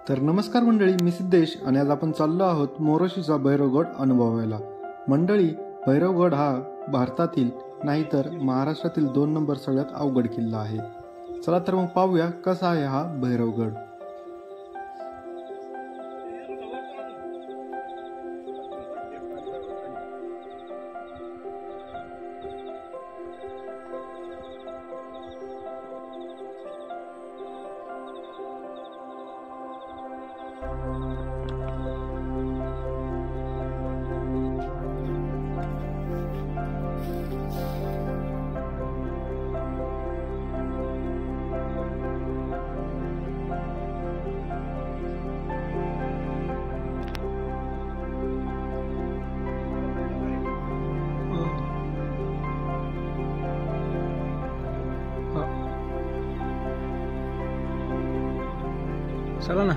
तर नमस्कार मंडळी, मी सिद्धेश आणि आज आपण चाललो आहोत मोरोशीचा भैरवगड अनुभवायला. मंडळी, भैरवगड हा भारतातील नाही तर महाराष्ट्रातील 2 नंबर सगळ्यात अवघड किल्ला आहे. चला तर मग पाहूया कसा आहे हा भैरवगड. चला ना.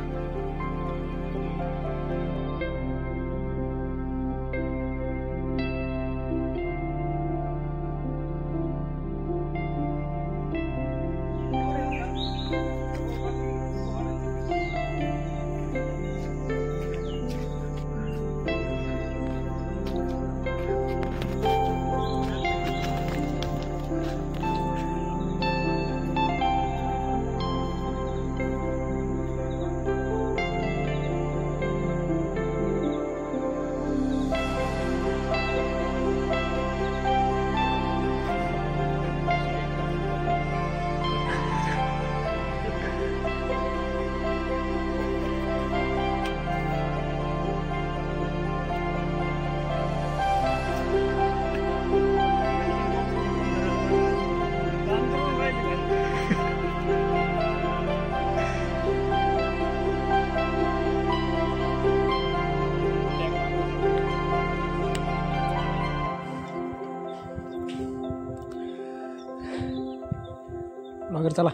ब्लॉगर चला.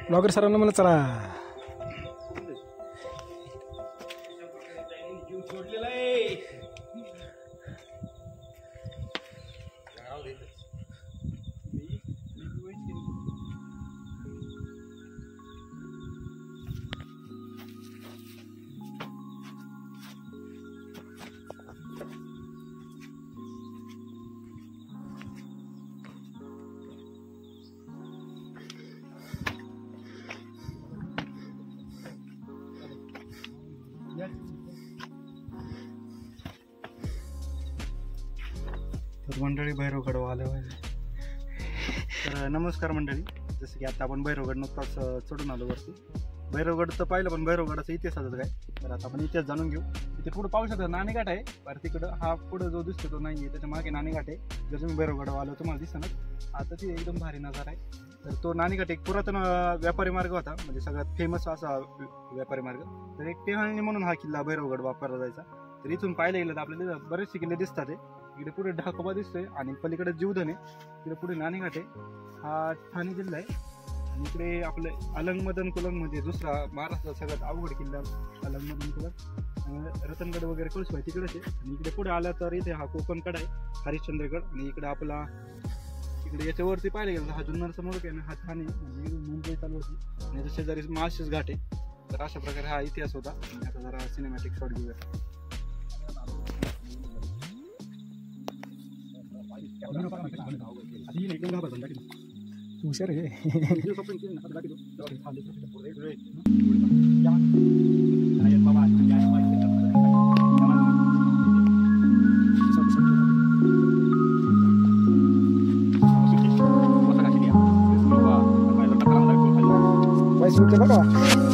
ब्लॉगर सरांना मला चला. तर मंडळी, भैरवगड आलो आहे. तर नमस्कार मंडळी, जसं की आता आपण भैरवगड नुकताच चढून आलो वरती. भैरवगड तर पाहिलं, पण भैरवगडाचा इतिहासाचं काय, तर आता आपण इतिहास जाणून घेऊ. तिथे पुढे पाहू शकता नाणेघाट आहे. तर तिकडं हा पुढं जो दिसतो तो नाही आहे, त्याच्या मागे नाणेघाट आहे. जर तुम्ही भैरवगड आलो तुम्हाला दिसतं ना, आता ती एकदम भारी नजारा आहे. तर तो नाणेघाट एक पुरातन व्यापारी मार्ग होता, म्हणजे सगळ्यात फेमस असा व्यापारी मार्ग. तर एक टेहळणी म्हणून हा किल्ला भैरवगड वापरला जायचा. तर इथून पाहायला गेलं तर आपल्याला बरेचसे किल्ले दिसतात. इकडे पुढे ढाकोबा दिसतोय आणि पलीकडे जीवधन आहे. तिकडे पुढे नाणेघाट आहे. हा ठाणे जिल्हा आहे. आणि इकडे आपले अलंगमदन कुलंग म्हणजे दुसरा महाराष्ट्रात सगळ्यात अवघड किल्ला अलंगमदन कुलंग. रतनगड वगैरे कळसुबाई तिकडेच आहे. आणि इकडे पुढे आला तर इथे हा कोकणगड आहे, हरिश्चंद्रगड. आणि इकडे आपला इकडे याच्यावरती पाहिलं गेलं हा जुन्नर समोर आहे ना, हा ठाणे म्हणजे मुंबई चालू होती. आणि याच्या शेजारी माळशेज घाट आहे. तर अशा प्रकारे हा इतिहास होता. आणि आता जरा सिनेमॅटिक शॉट घेऊया. हुशार आहे. पैसे बघा.